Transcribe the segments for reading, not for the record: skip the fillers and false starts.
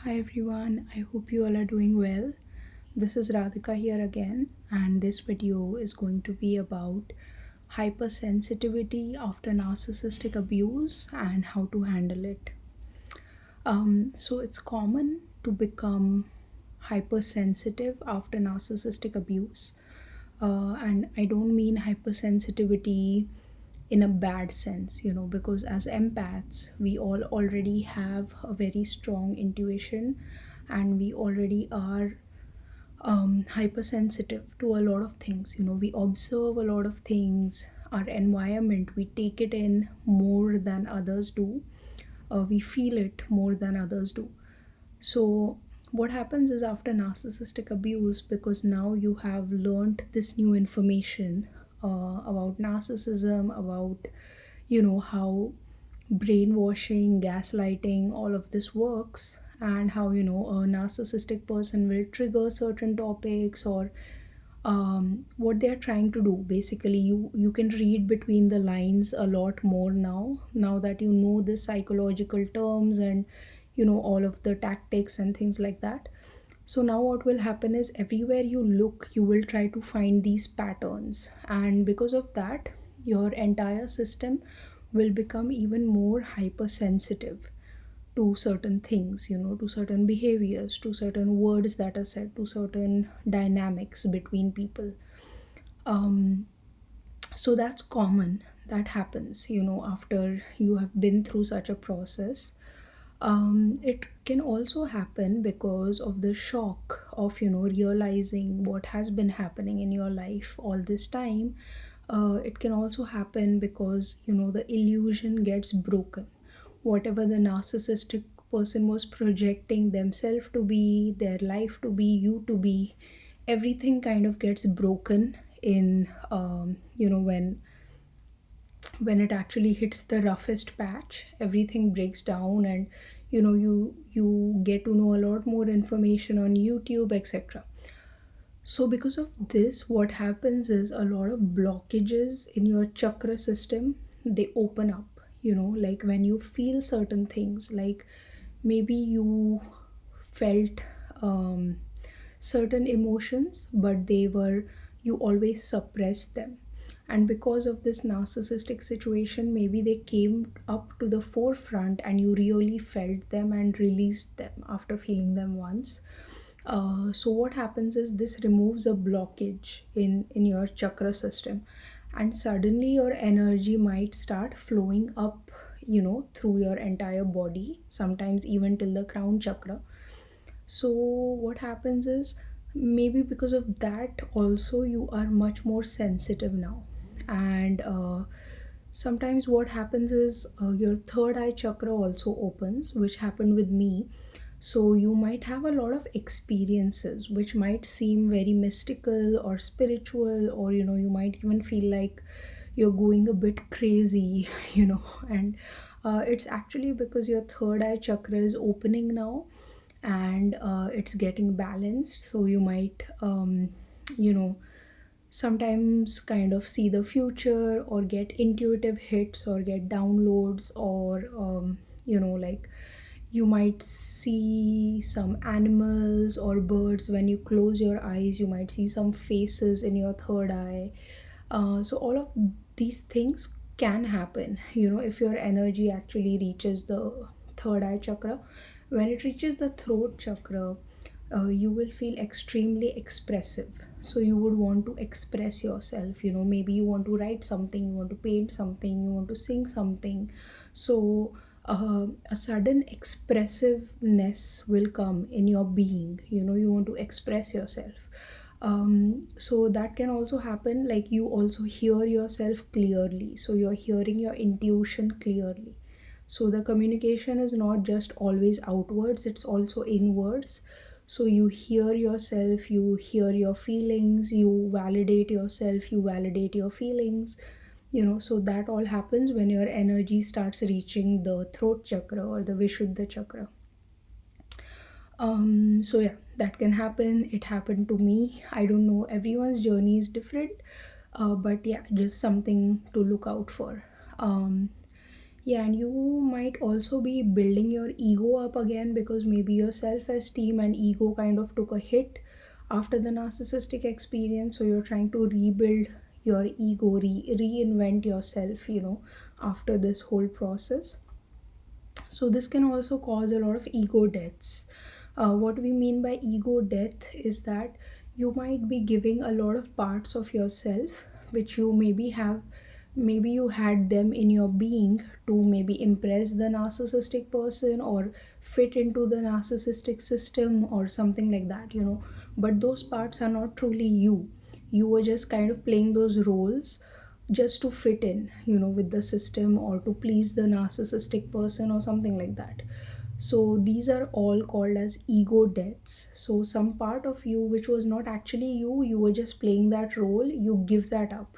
Hi everyone, I hope you all are doing well. This is Radhika here again, and this video is going to be about hypersensitivity after narcissistic abuse and how to handle it. So, it's common to become hypersensitive after narcissistic abuse, and I don't mean hypersensitivity in a bad sense, because as empaths, we all already have a very strong intuition and we already are hypersensitive to a lot of things. We observe a lot of things, our environment, we take it in more than others do, we feel it more than others do. So, what happens is after narcissistic abuse, because now you have learned this new information about narcissism, about how brainwashing, gaslighting, all of this works, and how a narcissistic person will trigger certain topics or what they are trying to do. Basically, you can read between the lines a lot more now that you know the psychological terms and all of the tactics and things like that. So now what will happen is everywhere you look you will try to find these patterns, and because of that your entire system will become even more hypersensitive to certain things, to certain behaviors, to certain words that are said, to certain dynamics between people. Um, so that's common. That happens, after you have been through such a process. It can also happen because of the shock of, realizing what has been happening in your life all this time. It can also happen because, the illusion gets broken. Whatever the narcissistic person was projecting themselves to be, their life to be, you to be, everything kind of gets broken in, when it actually hits the roughest patch. Everything breaks down, and you get to know a lot more information on YouTube, etc. So because of this, what happens is a lot of blockages in your chakra system, they open up. Like when you feel certain things, like maybe you felt certain emotions, but they were, you always suppressed them. And because of this narcissistic situation, maybe they came up to the forefront and you really felt them and released them after feeling them once. So what happens is this removes a blockage in your chakra system, and suddenly your energy might start flowing up, through your entire body, sometimes even till the crown chakra. So what happens is maybe because of that also you are much more sensitive now. And sometimes what happens is your third eye chakra also opens, which happened with me. So you might have a lot of experiences which might seem very mystical or spiritual, or you might even feel like you're going a bit crazy, and it's actually because your third eye chakra is opening now, and it's getting balanced. So you might you know sometimes kind of see the future, or get intuitive hits, or get downloads, or like you might see some animals or birds. When you close your eyes you might see some faces in your third eye. So all of these things can happen, if your energy actually reaches the third eye chakra. When it reaches the throat chakra, you will feel extremely expressive. So you would want to express yourself. Maybe you want to write something, you want to paint something, you want to sing something. So a sudden expressiveness will come in your being. You want to express yourself. So that can also happen, like you also hear yourself clearly, so you're hearing your intuition clearly. So the communication is not just always outwards, it's also inwards. So you hear yourself, you hear your feelings, you validate yourself, you validate your feelings. So that all happens when your energy starts reaching the throat chakra or the vishuddha chakra. So yeah, that can happen. It happened to me. I don't know, everyone's journey is different, but yeah, just something to look out for. um Yeah, and you might also be building your ego up again, because maybe your self esteem and ego kind of took a hit after the narcissistic experience. So you're trying to rebuild your ego, reinvent yourself, after this whole process. So this can also cause a lot of ego deaths. What we mean by ego death is that you might be giving a lot of parts of yourself which you maybe you had them in your being to maybe impress the narcissistic person or fit into the narcissistic system or something like that. But those parts are not truly you. You were just kind of playing those roles just to fit in, with the system, or to please the narcissistic person or something like that. So these are all called as ego deaths. So some part of you which was not actually you, you were just playing that role, you give that up.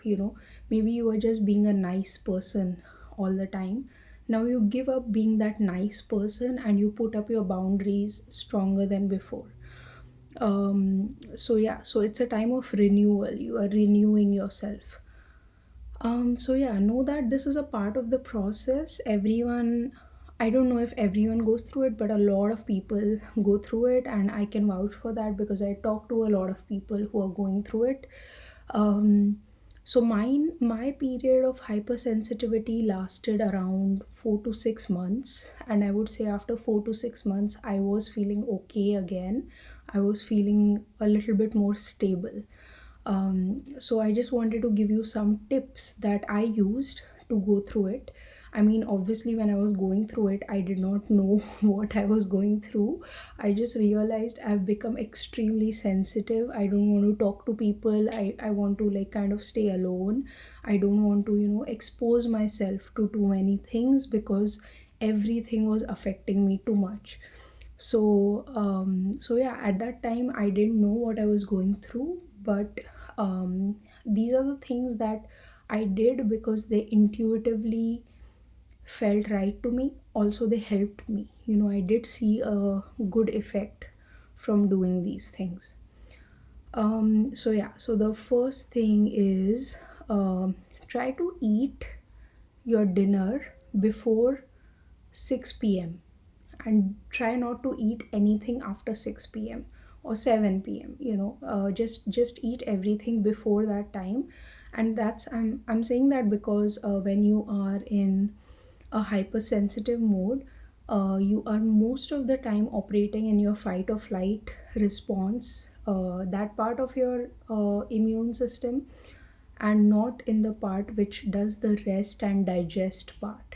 Maybe you were just being a nice person all the time. Now you give up being that nice person and you put up your boundaries stronger than before. So yeah, so it's a time of renewal. You are renewing yourself. So yeah, know that this is a part of the process. Everyone, I don't know if everyone goes through it, but a lot of people go through it, and I can vouch for that because I talk to a lot of people who are going through it. Um, so my period of hypersensitivity lasted around 4 to 6 months, and I would say after 4 to 6 months, I was feeling okay again. I was feeling a little bit more stable. So I just wanted to give you some tips that I used to go through it. I mean, obviously, when I was going through it, I did not know what I was going through. I just realized I've become extremely sensitive. I don't want to talk to people. I want to like kind of stay alone. I don't want to, expose myself to too many things because everything was affecting me too much. So yeah, at that time I didn't know what I was going through, but these are the things that I did because they intuitively felt right to me. Also, they helped me. I did see a good effect from doing these things. So yeah, so the first thing is, try to eat your dinner before 6 p.m., and try not to eat anything after 6 p.m. or 7 p.m. Just eat everything before that time. And that's I'm saying that because when you are in a hypersensitive mode, you are most of the time operating in your fight or flight response, that part of your immune system, and not in the part which does the rest and digest part.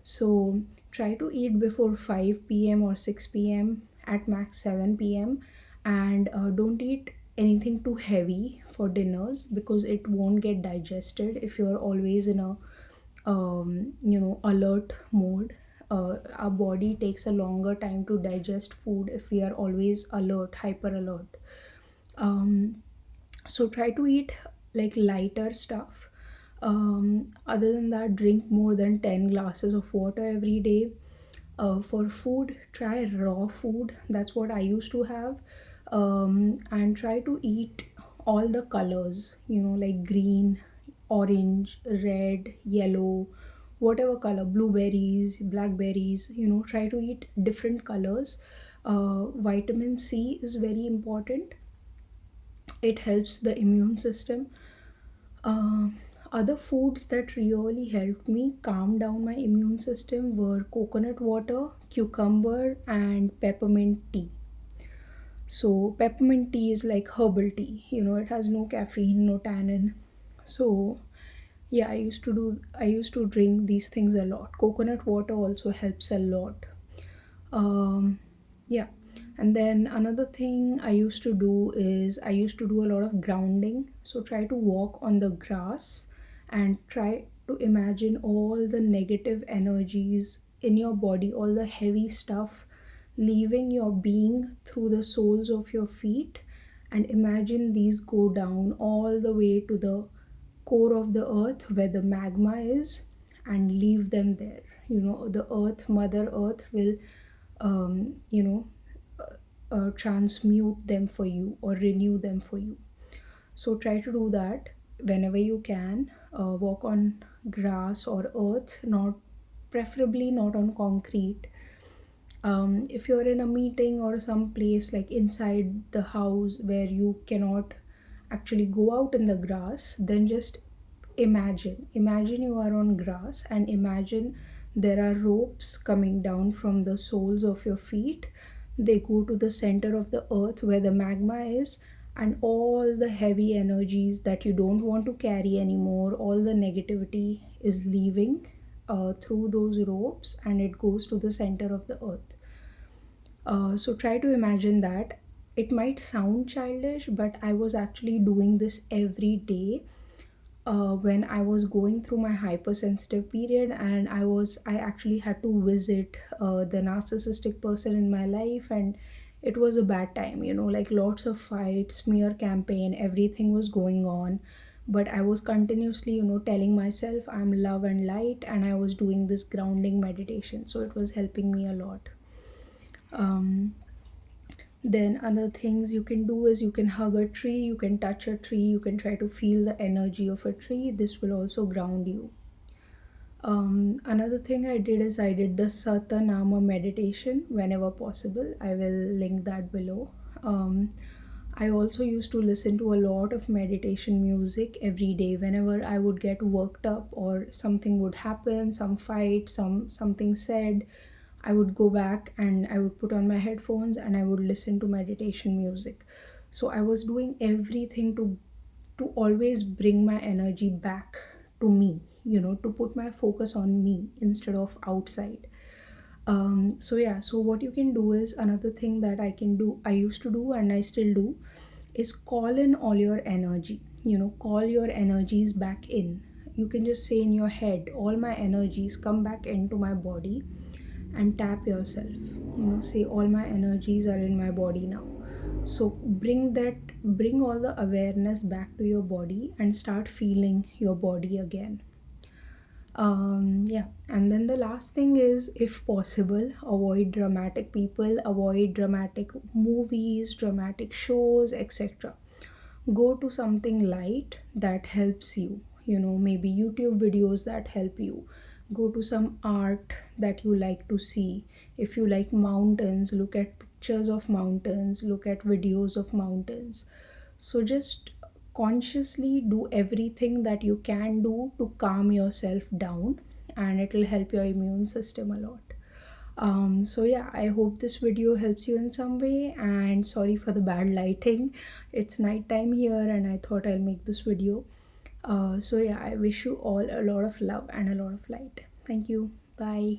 So try to eat before 5 p.m. or 6 p.m., at max 7 p.m., and don't eat anything too heavy for dinners because it won't get digested if you're always in a alert mode. Our body takes a longer time to digest food if we are always alert, hyper alert. So try to eat like lighter stuff. Other than that, drink more than 10 glasses of water every day. For food, try raw food. That's what I used to have. And try to eat all the colors, like green, orange, red, yellow, whatever color, blueberries, blackberries. Try to eat different colors. Vitamin C is very important. It helps the immune system. uh, Other foods that really helped me calm down my immune system were coconut water, cucumber, and peppermint tea. So, peppermint tea is like herbal tea, it has no caffeine, no tannin. So, yeah, I used to drink these things a lot. Coconut water also helps a lot. Yeah. And then another thing I used to do is I used to do a lot of grounding. So try to walk on the grass and try to imagine all the negative energies in your body, all the heavy stuff leaving your being through the soles of your feet, and imagine these go down all the way to the core of the earth where the magma is, and leave them there. The earth, mother earth, will um, you know transmute them for you or renew them for you. So try to do that whenever you can. Walk on grass or earth, not preferably not on concrete. If you're in a meeting or some place like inside the house where you cannot actually go out in the grass, then just imagine you are on grass, and imagine there are ropes coming down from the soles of your feet. They go to the center of the earth where the magma is, and all the heavy energies that you don't want to carry anymore, all the negativity is leaving through those ropes, and it goes to the center of the earth. So try to imagine that. It might sound childish, but I was actually doing this every day when I was going through my hypersensitive period, and I actually had to visit the narcissistic person in my life, and it was a bad time, like lots of fights, smear campaign, everything was going on. But I was continuously, telling myself I'm love and light, and I was doing this grounding meditation, so it was helping me a lot. um, then other things you can do is you can hug a tree, you can touch a tree, you can try to feel the energy of a tree. This will also ground you. Another thing I did is I did the Satanama meditation whenever possible. I will link that below. I also used to listen to a lot of meditation music every day whenever I would get worked up or something would happen, some fight, something said. I would go back and I would put on my headphones and I would listen to meditation music. So I was doing everything to always bring my energy back to me, to put my focus on me instead of outside. So yeah, so what you can do is another thing that I used to do and I still do, is call in all your energy. Call your energies back in. You can just say in your head, all my energies come back into my body, and tap yourself. Say all my energies are in my body now. So bring all the awareness back to your body and start feeling your body again. Yeah, and then the last thing is, if possible, avoid dramatic people, avoid dramatic movies, dramatic shows, etc. Go to something light that helps you, maybe YouTube videos that help you. Go to some art that you like to see. If you like mountains, look at pictures of mountains, look at videos of mountains. So just consciously do everything that you can do to calm yourself down, and it will help your immune system a lot. So yeah, I hope this video helps you in some way, and sorry for the bad lighting. It's nighttime here and I thought I'll make this video. So yeah, I wish you all a lot of love and a lot of light. Thank you. Bye.